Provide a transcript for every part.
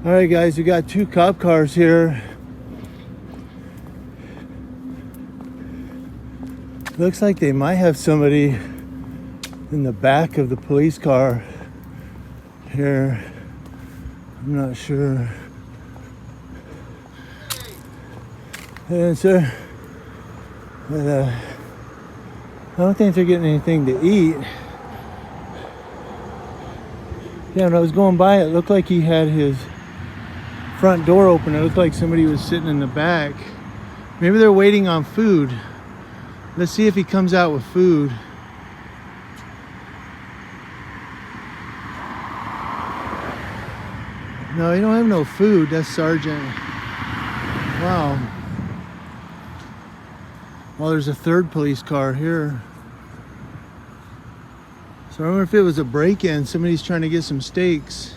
All right, guys, we got two cop cars here. Looks like they might have somebody in the back of the police car here. I'm not sure. And sir, but I don't think they're getting anything to eat. Yeah, when I was going by, it looked like he had his front door open. It looked like somebody was sitting in the back. Maybe they're waiting on food. Let's see if he comes out with food. No, he don't have no food. That's Sergeant. Wow. Well, there's a third police car here. So I wonder if it was a break-in. Somebody's trying to get some steaks.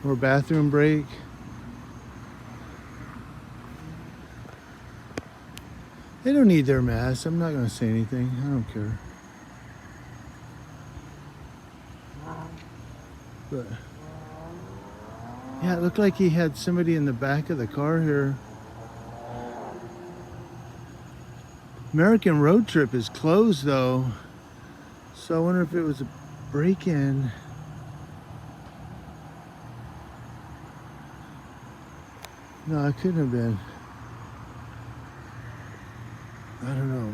Or bathroom break. They don't need their masks. I'm not going to say anything. I don't care. But yeah, it looked like he had somebody in the back of the car here. American Road Trip is closed though. So I wonder if it was a break-in. No, it couldn't have been. I don't know.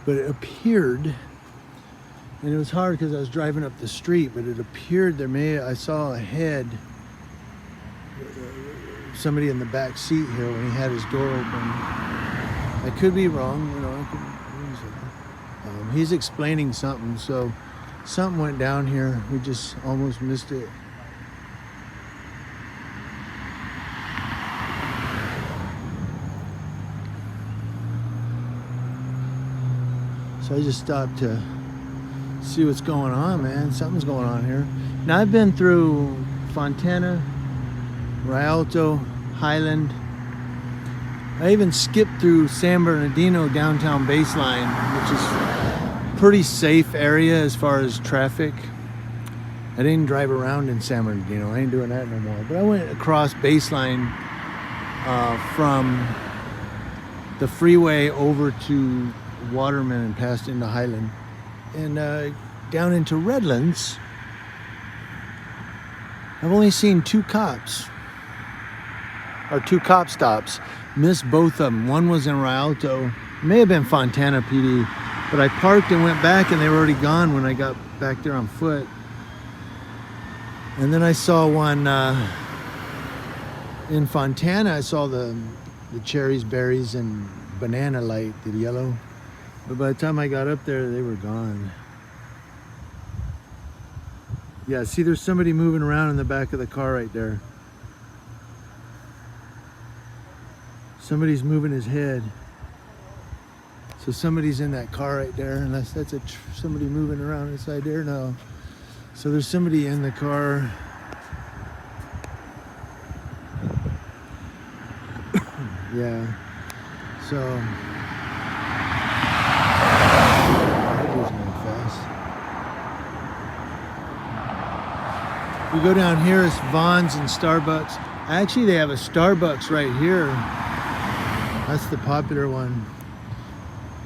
But it appeared, and it was hard because I was driving up the street, but it appeared I saw a head, somebody in the back seat here when he had his door open. I could be wrong, you know. He's explaining something, so something went down here. We just almost missed it. So I just stopped to see what's going on, man. Something's going on here. Now I've been through Fontana, Rialto, Highland. I even skipped through San Bernardino downtown Baseline, which is a pretty safe area as far as traffic. I didn't drive around in San Bernardino. I ain't doing that no more. But I went across Baseline from the freeway over to Waterman and passed into Highland and down into Redlands. I've only seen two cop stops. Missed both of them. One was in Rialto. It may have been Fontana PD, but I parked and went back and they were already gone when I got back there on foot. And then I saw one in Fontana. I saw the cherries, berries, and banana light, the yellow. But by the time I got up there, they were gone. Yeah, see, there's somebody moving around in the back of the car right there. Somebody's moving his head. So somebody's in that car right there, unless that's somebody moving around inside there now. So there's somebody in the car. Yeah. So we go down here, it's Vons and Starbucks. Actually, they have a Starbucks right here. That's the popular one.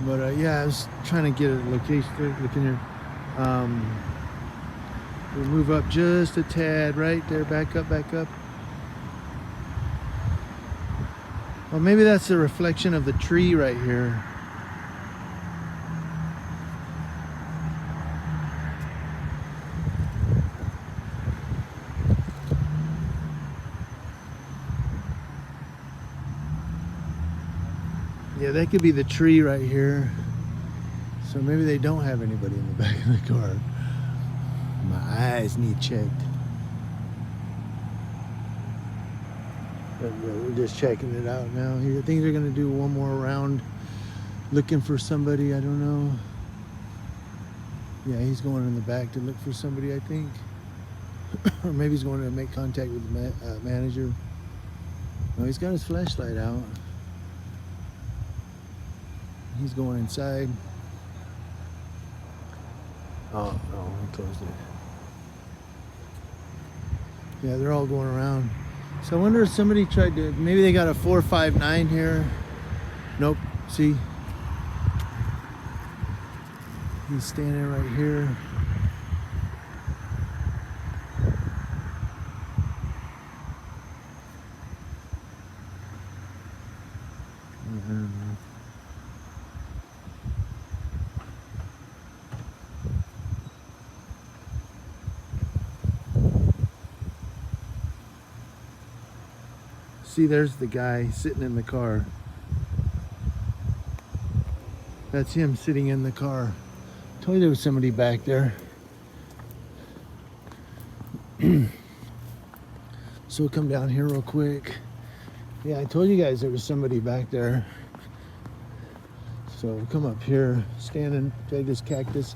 But yeah, I was trying to get a location. Look in here. We'll move up just a tad right there. Back up, back up. Well, maybe that's the reflection of the tree right here. Yeah, that could be the tree right here. So maybe they don't have anybody in the back of the car. My eyes need checked. But we're just checking it out now. I think they're gonna do one more round looking for somebody. I don't know. Yeah, he's going in the back to look for somebody, I think. Or maybe he's going to make contact with the manager. No, he's got his flashlight out. He's going inside. Oh, no, he closed it. Yeah, they're all going around. So I wonder if somebody tried to, maybe they got a 459 here. Nope, see? He's standing right here. I don't know. See, there's the guy sitting in the car. That's him sitting in the car. Told you there was somebody back there. So we'll come down here real quick. Yeah, I told you guys there was somebody back there. So we'll come up here, stand inside this cactus.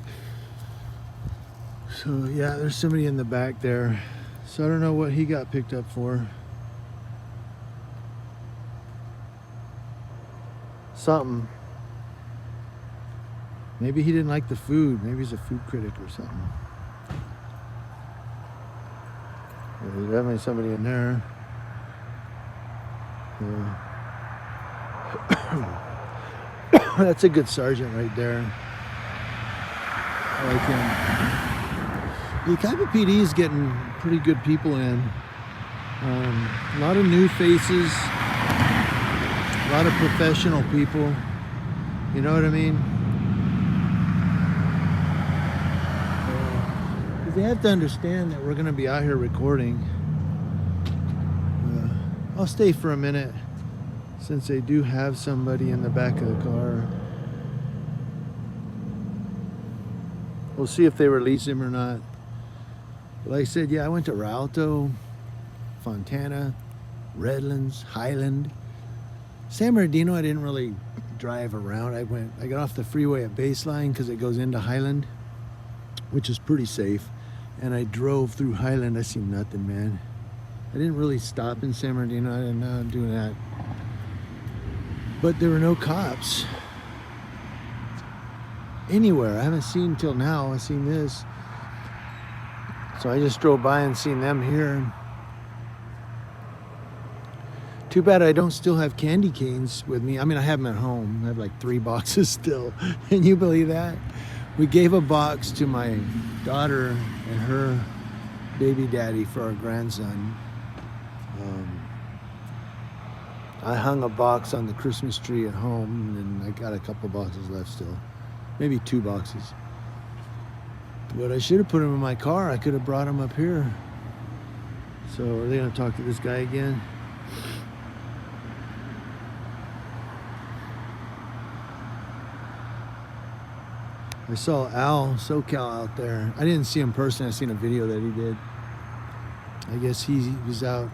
So yeah, there's somebody in the back there. So I don't know what he got picked up for. Something. Maybe he didn't like the food. Maybe he's a food critic or something. There's definitely somebody in there. Yeah. That's a good sergeant right there. I like him. Yucaipa PD is getting pretty good people in. A lot of new faces. A lot of professional people. You know what I mean? They have to understand that we're going to be out here recording. I'll stay for a minute since they do have somebody in the back of the car. We'll see if they release him or not. But like I said, yeah, I went to Rialto, Fontana, Redlands, Highland. San Bernardino, I didn't really drive around. I got off the freeway at Baseline because it goes into Highland, which is pretty safe. And I drove through Highland. I seen nothing, man. I didn't really stop in San Bernardino. I didn't know do that. But there were no cops anywhere. I haven't seen till now. I've seen this. So I just drove by and seen them here. Too bad I don't still have candy canes with me. I mean, I have them at home. I have like 3 boxes still. Can you believe that? We gave a box to my daughter and her baby daddy for our grandson. I hung a box on the Christmas tree at home, and I got a couple boxes left still. Maybe 2 boxes. But I should have put them in my car. I could have brought them up here. So are they going to talk to this guy again? I saw Al SoCal out there. I didn't see him personally. I seen a video that he did. I guess he was out.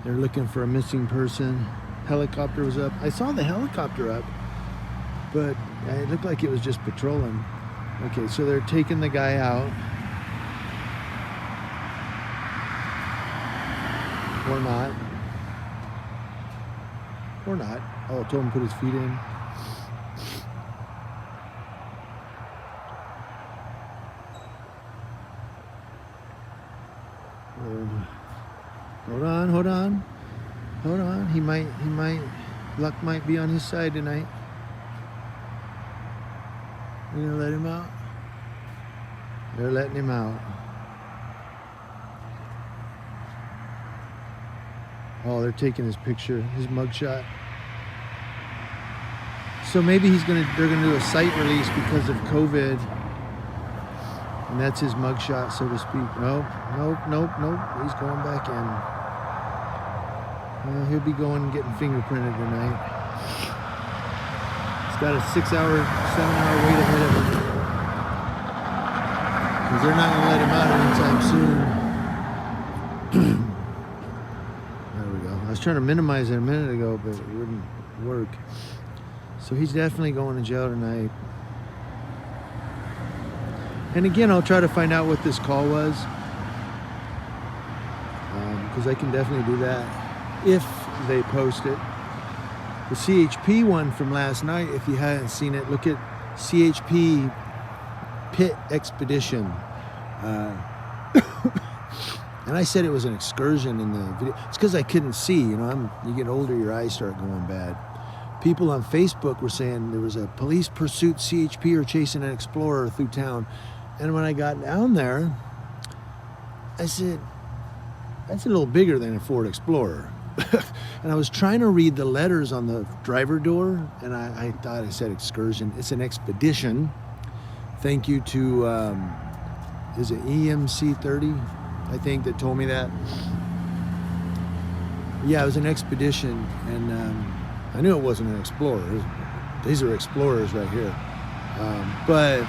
They're looking for a missing person. Helicopter was up. I saw the helicopter up, but it looked like it was just patrolling. Okay, so they're taking the guy out. Or not. Or not. Oh, I told him to put his feet in. Hold on. He might, luck might be on his side tonight. You gonna let him out? They're letting him out. Oh, they're taking his picture, his mugshot. So maybe they're gonna do a site release because of COVID. And that's his mugshot, so to speak. Nope. He's going back in. He'll be going and getting fingerprinted tonight. He's got a 7-hour wait ahead of him. Because they're not going to let him out anytime soon. There we go. I was trying to minimize it a minute ago, but it wouldn't work. So he's definitely going to jail tonight. And again, I'll try to find out what this call was. Because I can definitely do that if they post it. The CHP one from last night, if you hadn't seen it, look at CHP Pit Expedition. And I said it was an excursion in the video. It's because I couldn't see. You know, you get older, your eyes start going bad. People on Facebook were saying there was a police pursuit CHP or chasing an explorer through town. And when I got down there, I said, that's a little bigger than a Ford Explorer. And I was trying to read the letters on the driver door, and I thought I said excursion. It's an expedition. Thank you to, is it EMC 30? I think that told me that. Yeah, it was an expedition, and I knew it wasn't an Explorer. These are Explorers right here. But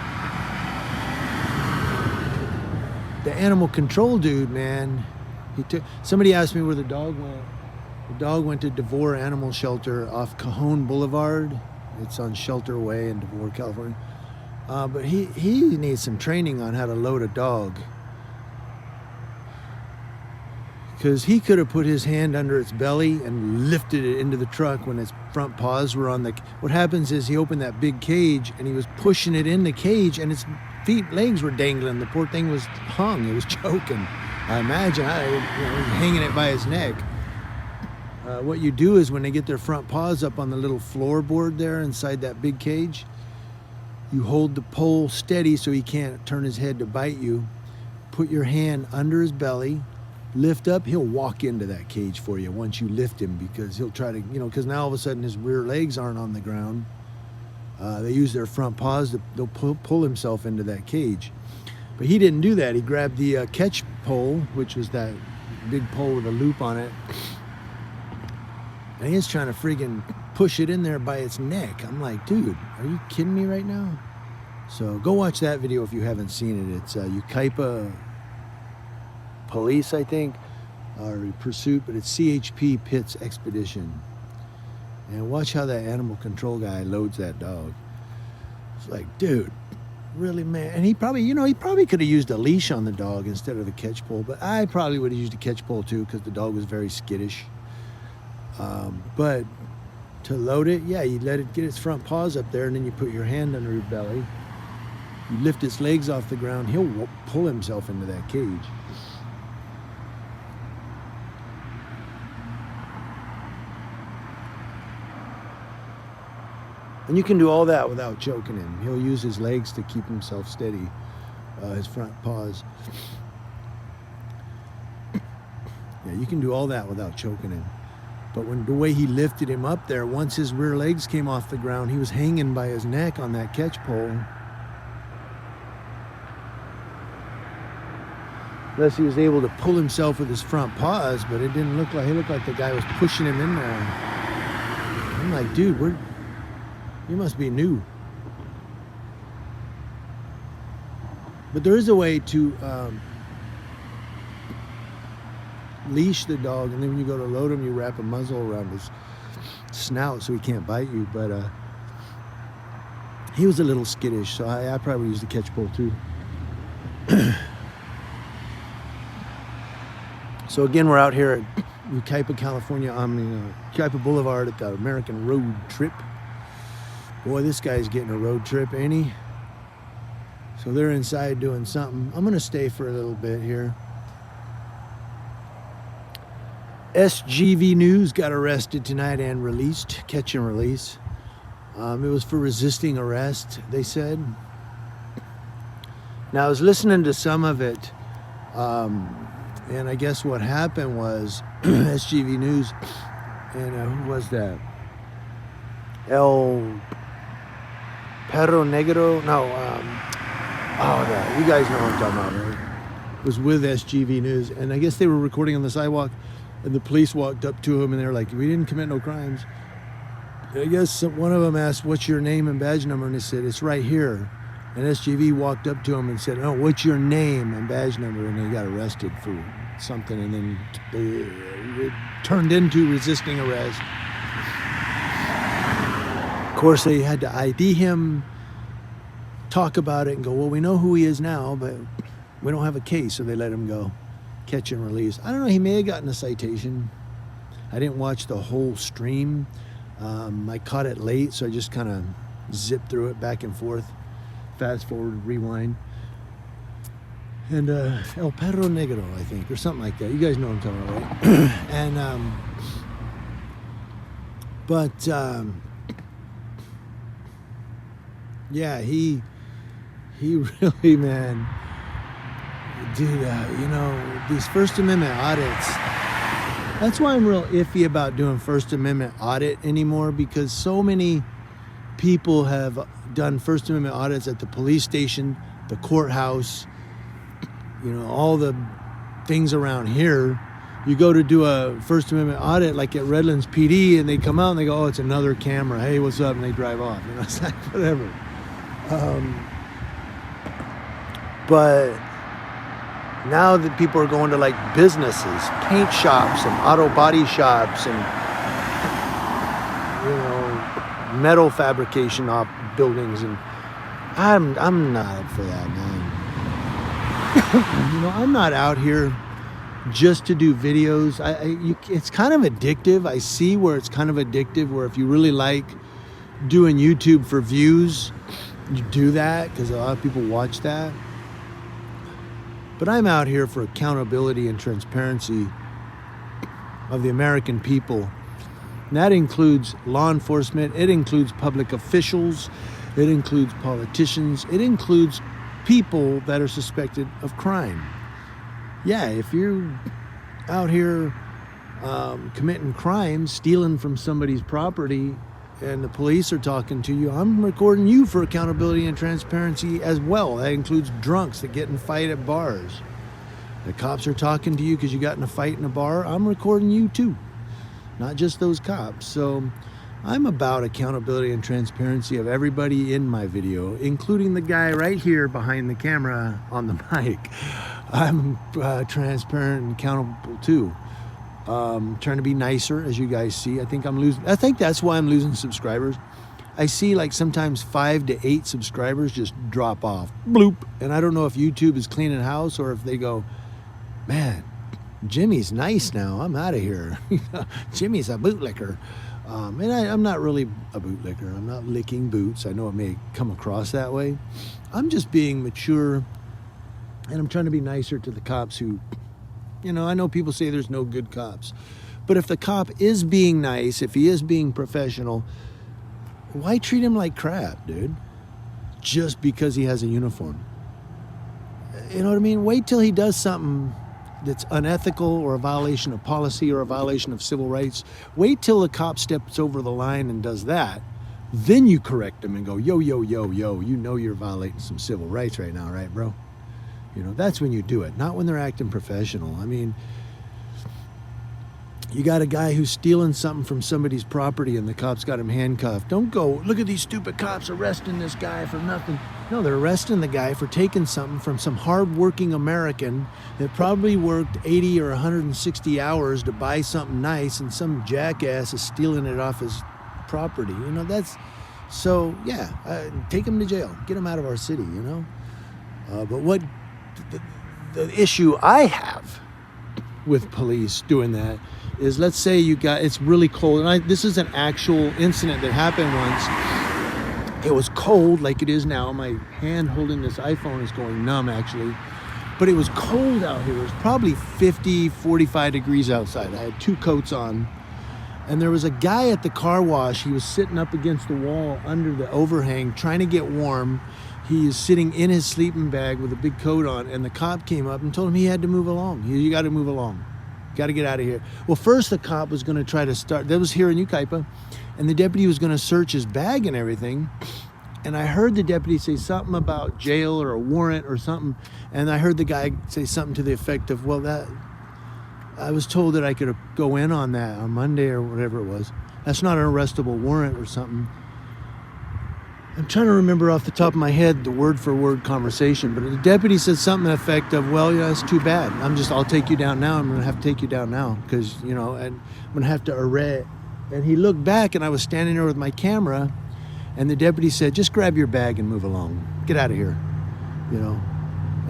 the animal control dude, man, somebody asked me where the dog went. The dog went to Devore Animal Shelter off Cajon Boulevard. It's on Shelter Way in Devore, California. But he needs some training on how to load a dog. Because he could have put his hand under its belly and lifted it into the truck when its front paws were on the... What happens is he opened that big cage and he was pushing it in the cage and its legs were dangling. The poor thing was hung. It was choking. I imagine. Hanging it by his neck. What you do is when they get their front paws up on the little floorboard there inside that big cage, you hold the pole steady so he can't turn his head to bite you. Put your hand under his belly. Lift up, he'll walk into that cage for you once you lift him, because he'll try to, because now all of a sudden his rear legs aren't on the ground. They use their front paws they'll pull himself into that cage. But he didn't do that. He grabbed the catch pole, which was that big pole with a loop on it, and he's trying to friggin' push it in there by its neck. I'm like, dude, are you kidding me right now? So go watch that video if you haven't seen it. It's Yucaipa Police, I think, or Pursuit, but it's CHP Pitts Expedition. And watch how that animal control guy loads that dog. It's like, dude, really, man? And he probably could have used a leash on the dog instead of the catch pole, but I probably would have used a catch pole too, because the dog was very skittish. But to load it, yeah, you let it get its front paws up there, and then you put your hand under your belly. You lift its legs off the ground, he'll pull himself into that cage. And you can do all that without choking him. He'll use his legs to keep himself steady, his front paws. Yeah, you can do all that without choking him. But the way he lifted him up there, once his rear legs came off the ground, he was hanging by his neck on that catch pole. Unless he was able to pull himself with his front paws, but it didn't look like, he looked like the guy was pushing him in there. I'm like, dude, you must be new. But there is a way to leash the dog, and then when you go to load him, you wrap a muzzle around his snout so he can't bite you. But he was a little skittish, so I probably used the catch pole too. So again, we're out here at Yucaipa, California, on Yucaipa Boulevard at the American Road Trip. Boy, this guy's getting a road trip, ain't he? So they're inside doing something. I'm gonna stay for a little bit here. SGV News got arrested tonight and released, catch and release. It was for resisting arrest, they said. Now I was listening to some of it, and I guess what happened was SGV News, and who was that? El Perro Negro? No, you guys know what I'm talking about, right? It was with SGV News, and I guess they were recording on the sidewalk, and the police walked up to him, and they were like, we didn't commit no crimes. And I guess one of them asked, what's your name and badge number? And they said, it's right here. And SGV walked up to him and said, oh, what's your name and badge number? And they got arrested for something, and then it turned into resisting arrest. Of course, they had to ID him, talk about it, and go, well, we know who he is now, but we don't have a case, so they let him go. Catch and release. I don't know, he may have gotten a citation. I didn't watch the whole stream. I caught it late, so I just kind of zipped through it back and forth. Fast forward, rewind. And El Perro Negro, I think, or something like that. You guys know what I'm talking about, right? And yeah, he really, man, dude, you know, these First Amendment audits, that's why I'm real iffy about doing First Amendment audit anymore, because so many people have done First Amendment audits at the police station, the courthouse, you know, all the things around here. You go to do a First Amendment audit like at Redlands PD, and they come out and they go, oh, it's another camera. Hey, what's up? And they drive off. You know, it's like, whatever. But now that people are going to like businesses, paint shops and auto body shops and, you know, metal fabrication buildings, and I'm not up for that, man. You know, I'm not out here just to do videos. It's kind of addictive. I see where it's kind of addictive, where if you really like doing YouTube for views, you do that because a lot of people watch that. But I'm out here for accountability and transparency of the American people. And that includes law enforcement. It includes public officials. It includes politicians. It includes people that are suspected of crime. Yeah, if you're out here committing crimes, stealing from somebody's property, and the police are talking to you, I'm recording you for accountability and transparency as well. That includes drunks that get in a fight at bars. The cops are talking to you because you got in a fight in a bar. I'm recording you too, not just those cops. So I'm about accountability and transparency of everybody in my video, including the guy right here behind the camera on the mic. I'm transparent and accountable too. Trying to be nicer, as you guys see. I think that's why I'm losing subscribers. I see like sometimes 5 to 8 subscribers just drop off, bloop. And I don't know if YouTube is cleaning house or if they go, man, Jimmy's nice now, I'm out of here. Jimmy's a bootlicker. And I'm not really a bootlicker. I'm not licking boots. I know it may come across that way. I'm just being mature, and I'm trying to be nicer to the cops who, you know, I know people say there's no good cops. But if the cop is being nice, if he is being professional, why treat him like crap, dude? Just because he has a uniform. You know what I mean? Wait till he does something that's unethical or a violation of policy or a violation of civil rights. Wait till the cop steps over the line and does that. Then you correct him and go, yo, yo, yo, yo, you know you're violating some civil rights right now, right, bro? You know, that's when you do it, not when they're acting professional. I mean, you got a guy who's stealing something from somebody's property and the cops got him handcuffed. Don't go, look at these stupid cops arresting this guy for nothing. No, they're arresting the guy for taking something from some hardworking American that probably worked 80 or 160 hours to buy something nice, and some jackass is stealing it off his property. You know, that's, so yeah, take him to jail. Get him out of our city, you know. But what the issue I have with police doing that is, let's say it's really cold, and this is an actual incident that happened once. It was cold like it is now. My hand holding this iPhone is going numb actually, but it was cold out here. It was probably 50, 45 degrees outside. I had 2 coats on, and there was a guy at the car wash. He was sitting up against the wall under the overhang trying to get warm. He is sitting in his sleeping bag with a big coat on, and the cop came up and told him he had to move along. You got to move along. Got to get out of here. Well, first the cop was going to try to start. That was here in Yucaipa, and the deputy was going to search his bag and everything. And I heard the deputy say something about jail or a warrant or something. And I heard the guy say something to the effect of, well, that I was told that I could go in on that on Monday or whatever it was. That's not an arrestable warrant or something. I'm trying to remember off the top of my head the word for word conversation, but the deputy said something to the effect of, well, yeah, it's too bad. I'll take you down now. I'm going to have to take you down now because, you know, and I'm going to have to arrest. And he looked back, and I was standing there with my camera, and the deputy said, just grab your bag and move along. Get out of here, you know.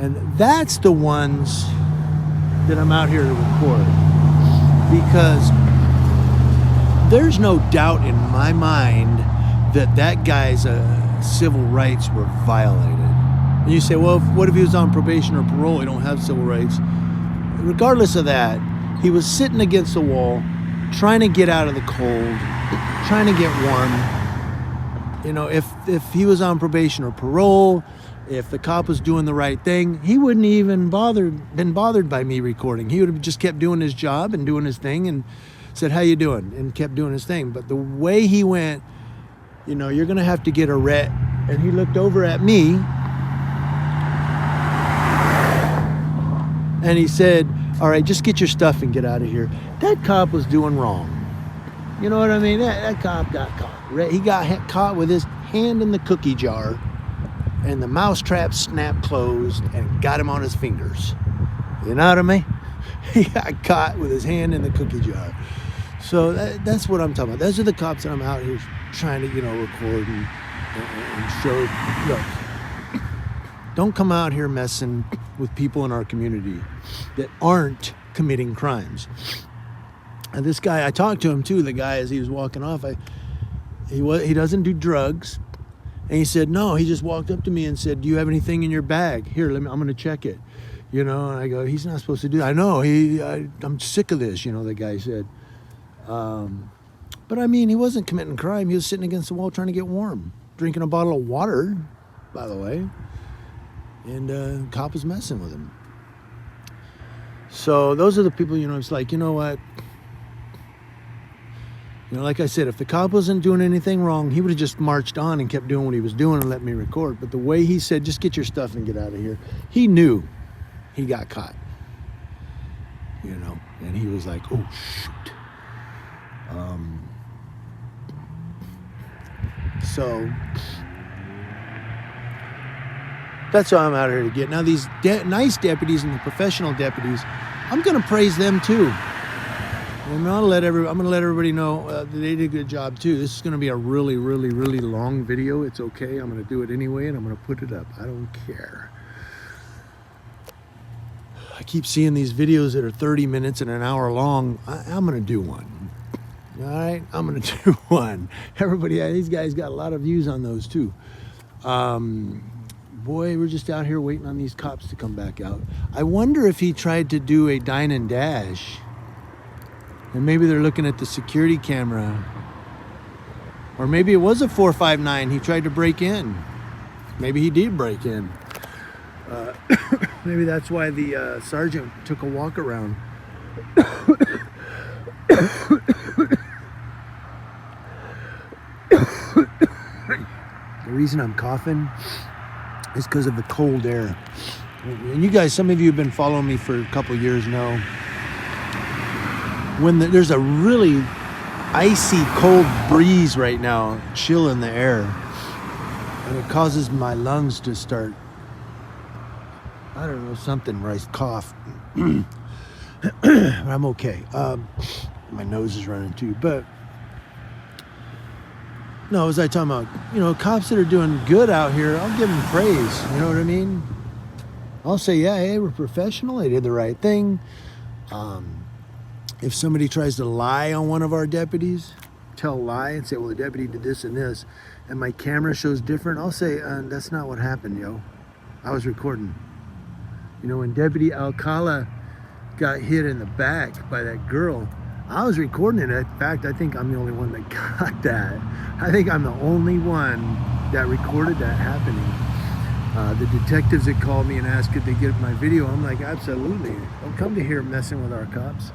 And that's the ones that I'm out here to record, because there's no doubt in my mind that guy's civil rights were violated. And you say, well, what if he was on probation or parole? He don't have civil rights. Regardless of that, he was sitting against the wall, trying to get out of the cold, trying to get warm. You know, if he was on probation or parole, if the cop was doing the right thing, he wouldn't even been bothered by me recording. He would have just kept doing his job and doing his thing and said, how you doing? And kept doing his thing. But the way he went, you know, you're going to have to get a ret. And he looked over at me and he said, all right, just get your stuff and get out of here. That cop was doing wrong. You know what I mean? That cop got caught. He got caught with his hand in the cookie jar and the mousetrap snapped closed and got him on his fingers. You know what I mean? He got caught with his hand in the cookie jar. So that's what I'm talking about. Those are the cops that I'm out here trying to, you know, record and show. Look, don't come out here messing with people in our community that aren't committing crimes. And this guy, I talked to him too, the guy, as he was walking off. He doesn't do drugs. And he said, no, he just walked up to me and said, do you have anything in your bag? Here, I'm going to check it. You know, and I go, he's not supposed to do that. I know, I'm sick of this, you know, the guy said. But I mean, he wasn't committing crime. He was sitting against the wall trying to get warm, drinking a bottle of water, by the way. And the cop was messing with him. So those are the people, you know, it's like, you know what? You know, like I said, if the cop wasn't doing anything wrong, he would have just marched on and kept doing what he was doing and let me record. But the way he said, just get your stuff and get out of here, he knew he got caught. You know, and he was like, oh, shoot. So that's what I'm out here to get. Now these nice deputies and the professional deputies, I'm going to praise them too. And I'm going to let everybody know that they did a good job too. This is going to be a really, really, really long video. It's okay. I'm going to do it anyway, and I'm going to put it up. I don't care. I keep seeing these videos that are 30 minutes and an hour long. I'm going to do one. All right, I'm going to do one. Everybody, these guys got a lot of views on those too. Boy, we're just out here waiting on these cops to come back out. I wonder if he tried to do a dine and dash. And maybe they're looking at the security camera. Or maybe it was a 459. He tried to break in. Maybe he did break in. Maybe that's why the sergeant took a walk around. The reason I'm coughing is because of the cold air. And you guys, some of you have been following me for a couple years know, when there's a really icy cold breeze right now, chill in the air, and it causes my lungs to start, I don't know, something where I cough. I'm okay. My nose is running too, but no, as I talking about, you know, cops that are doing good out here, I'll give them praise. You know what I mean? I'll say, yeah, hey, we're professional. They did the right thing. If somebody tries to lie on one of our deputies, tell a lie and say, well, the deputy did this and this, and my camera shows different, I'll say, that's not what happened, yo. I was recording. You know, when Deputy Alcala got hit in the back by that girl, I was recording it. In fact, I think I'm the only one that got that. I think I'm the only one that recorded that happening. The detectives that called me and asked could they get my video. I'm like, absolutely. Don't come to here messing with our cops.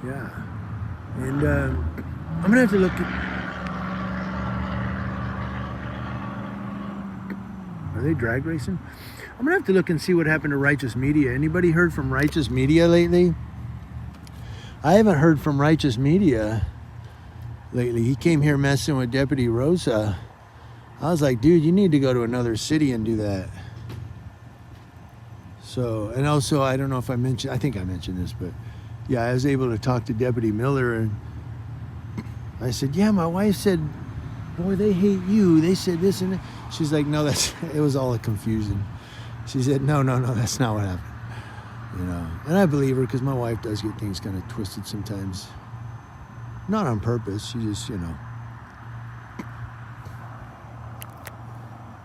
Yeah. And I'm going to have to look at... Are they drag racing? I'm going to have to look and see what happened to Righteous Media. Anybody heard from Righteous Media lately? I haven't heard from Righteous Media lately. He came here messing with Deputy Rosa. I was like, dude, you need to go to another city and do that. So, and also, I don't know if I think I mentioned this, but yeah, I was able to talk to Deputy Miller, and I said, yeah, my wife said, boy, they hate you. They said this and that. She's like, no, it was all a confusion. She said, no, that's not what happened. You know, and I believe her because my wife does get things kind of twisted sometimes. Not on purpose. She just, you know.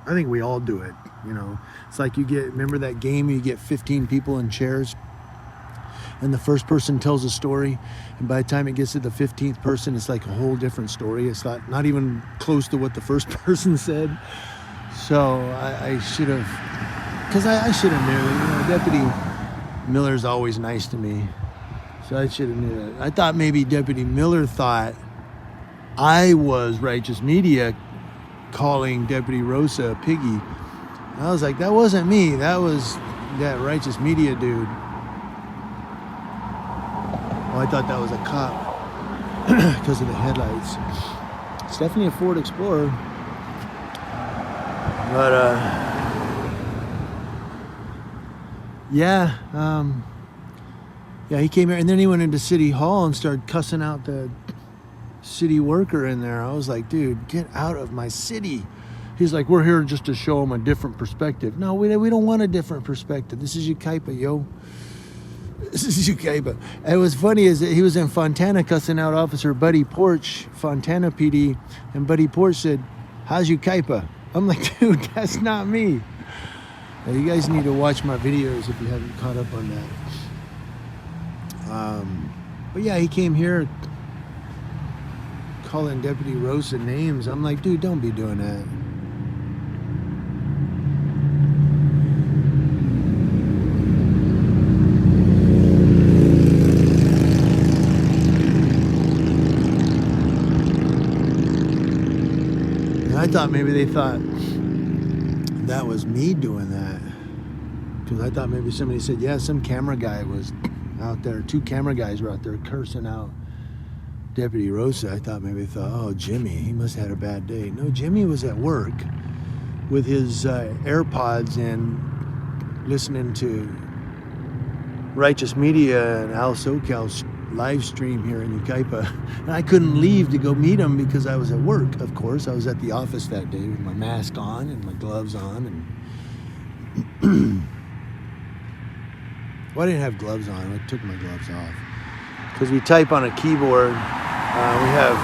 I think we all do it, you know. It's like remember that game, you get 15 people in chairs, and the first person tells a story, and by the time it gets to the 15th person, it's like a whole different story. It's not even close to what the first person said. So I should have, because I should have knew, you know, Deputy Miller's always nice to me. So I should have knew that. I thought maybe Deputy Miller thought I was Righteous Media calling Deputy Rosa a piggy. And I was like, that wasn't me. That was that Righteous Media dude. Oh, I thought that was a cop because of the headlights. It's definitely a Ford Explorer. But, yeah, he came here, and then he went into City Hall and started cussing out the city worker in there. I was like, dude, get out of my city. He's like, we're here just to show him a different perspective. No, we don't want a different perspective. This is Yucaipa, yo. This is Yucaipa. And what's funny is that he was in Fontana cussing out Officer Buddy Porch, Fontana PD, and Buddy Porch said, how's Yucaipa? I'm like, dude, that's not me. Now, you guys need to watch my videos if you haven't caught up on that. But yeah, he came here calling Deputy Rosa names. I'm like, dude, don't be doing that. And I thought maybe they thought that was me doing that, because I thought maybe somebody said, yeah, some camera guy was out there, 2 camera guys were out there cursing out Deputy Rosa. I thought maybe they thought, oh, Jimmy, he must have had a bad day. No, Jimmy was at work with his AirPods and listening to Righteous Media and Al SoCal's live stream here in Yucaipa. And I couldn't leave to go meet him because I was at work, of course. I was at the office that day with my mask on and my gloves on. And well, I didn't have gloves on. I took my gloves off. Because we type on a keyboard. We have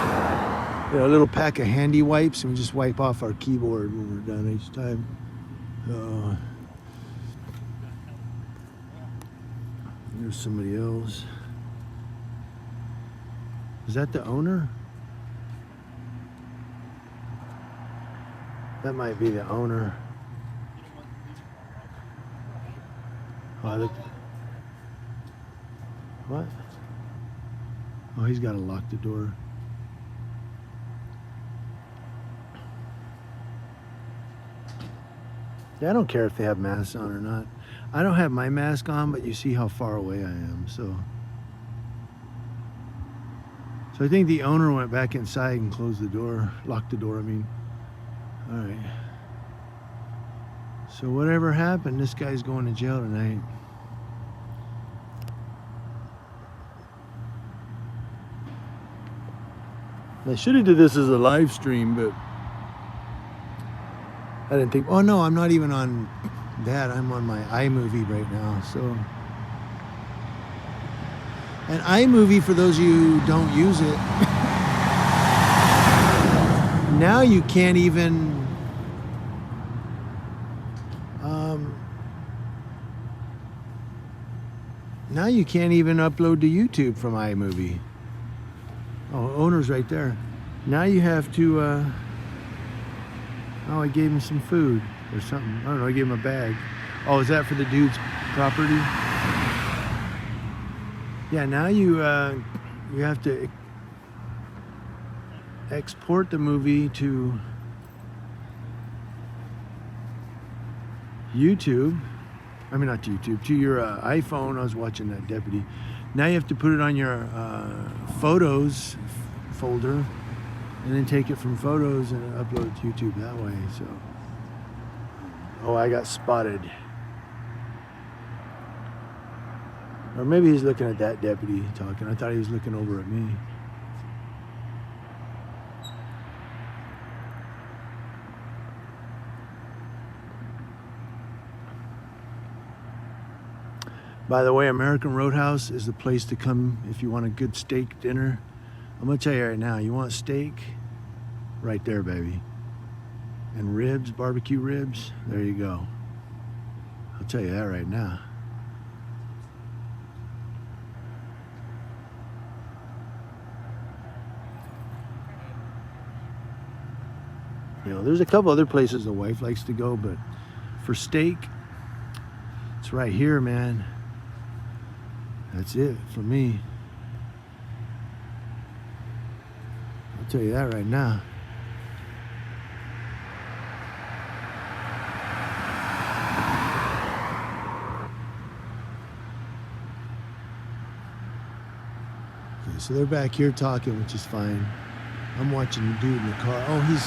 a little pack of handy wipes, and we just wipe off our keyboard when we're done each time. There's somebody else. Is that the owner? That might be the owner. Oh, look. What? Oh, he's got to lock the door. Yeah, I don't care if they have masks on or not. I don't have my mask on, but you see how far away I am, so I think the owner went back inside and closed the door, locked the door, I mean. All right. So whatever happened, this guy's going to jail tonight. I should have did this as a live stream, but I didn't think, oh no, I'm not even on that. I'm on my iMovie right now, so. And iMovie, for those of you who don't use it, now you can't even upload to YouTube from iMovie. Oh, owner's right there. Now you have to oh, I gave him some food or something. I don't know, I gave him a bag. Oh, is that for the dude's property? Yeah, now you have to export the movie to YouTube. I mean, not to YouTube, to your iPhone. I was watching that deputy. Now you have to put it on your photos folder, and then take it from photos and upload it to YouTube that way. So, oh, I got spotted. Or maybe he's looking at that deputy talking. I thought he was looking over at me. By the way, American Roadhouse is the place to come if you want a good steak dinner. I'm gonna tell you right now, you want steak? Right there, baby. and ribs, barbecue ribs. There you go. I'll tell you that right now. You know, there's a couple other places the wife likes to go, but for steak, it's right here, man. That's it for me. I'll tell you that right now. Okay, so they're back here talking, which is fine. I'm watching the dude in the car. Oh, he's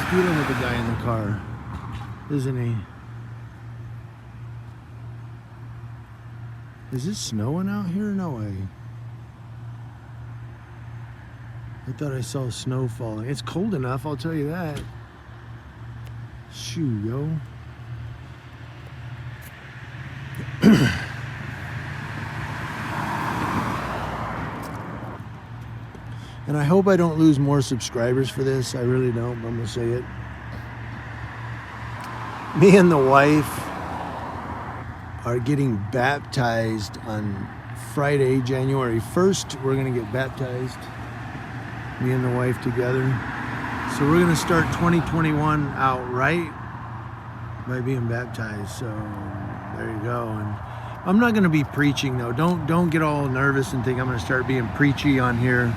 dealing with the guy in the car, isn't he? Is it snowing out here? No way. I thought I saw snow falling. It's cold enough, I'll tell you that. Shoo, yo. And I hope I don't lose more subscribers for this. I really don't, but I'm gonna say it. Me and the wife are getting baptized on Friday, January 1st. We're gonna get baptized, me and the wife together. So we're gonna start 2021 out right by being baptized. So there you go. And I'm not gonna be preaching though. Don't get all nervous and think I'm gonna start being preachy on here.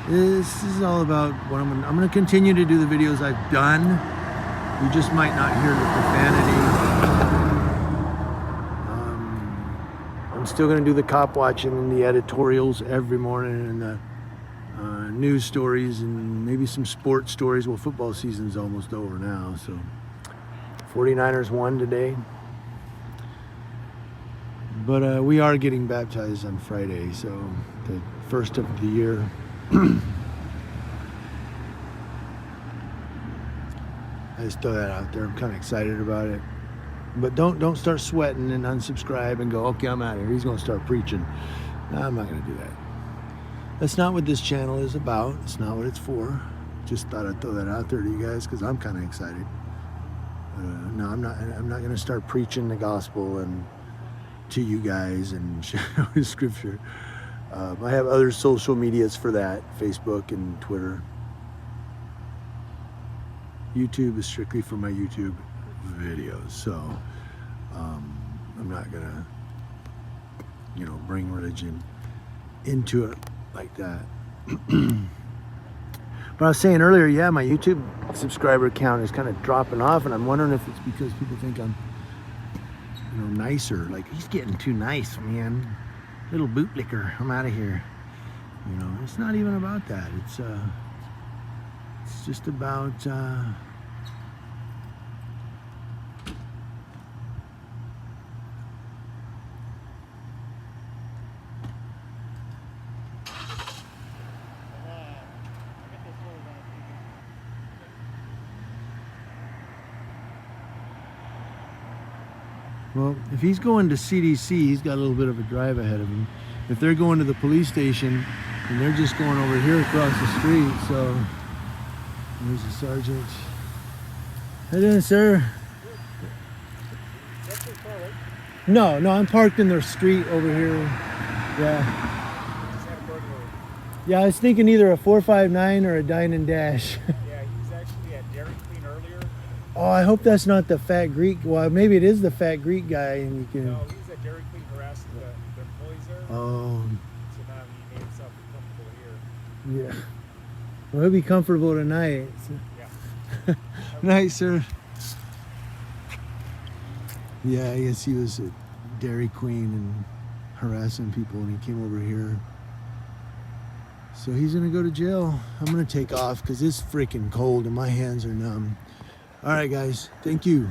This is all about what I'm gonna continue to do the videos I've done. You just might not hear the profanity. I'm still gonna do the cop watching and the editorials every morning and the news stories and maybe some sports stories. Well, football season's almost over now, so 49ers won today. But we are getting baptized on Friday, so the first of the year. I just throw that out there. I'm kind of excited about it. But don't start sweating and unsubscribe and go, okay, I'm out of here. He's going to start preaching. No, I'm not going to do that. That's not what this channel is about. It's not what it's for. Just thought I'd throw that out there to you guys because I'm kind of excited. No, I'm not going to start preaching the gospel and to you guys and showing scripture. I have other social medias for that, Facebook and Twitter. YouTube is strictly for my YouTube videos, so I'm not gonna, bring religion into it like that. But I was saying earlier, yeah, my YouTube subscriber count is kind of dropping off, and I'm wondering if it's because people think I'm, nicer. Like, he's getting too nice, man. Little bootlicker, I'm out of here. It's not even about that. It's just about well, if he's going to CDC, he's got a little bit of a drive ahead of him. If they're going to the police station, and they're just going over here across the street, so there's the sergeant. How you doing, sir? No, I'm parked in their street over here. Yeah. Yeah, I was thinking either a 459 or a dine and dash. Yeah, he was actually at Dairy Queen earlier. Oh, I hope that's not the fat Greek. Well, maybe it is the fat Greek guy, and you can. No, he was at Dairy Queen harassing the employees there. Oh. So now he made himself comfortable here. Yeah. Well, he'll be comfortable tonight. So. Yeah. Night, sir. Yeah, I guess he was at Dairy Queen and harassing people, and he came over here. So he's gonna go to jail. I'm gonna take off because it's freaking cold and my hands are numb. All right, guys. Thank you.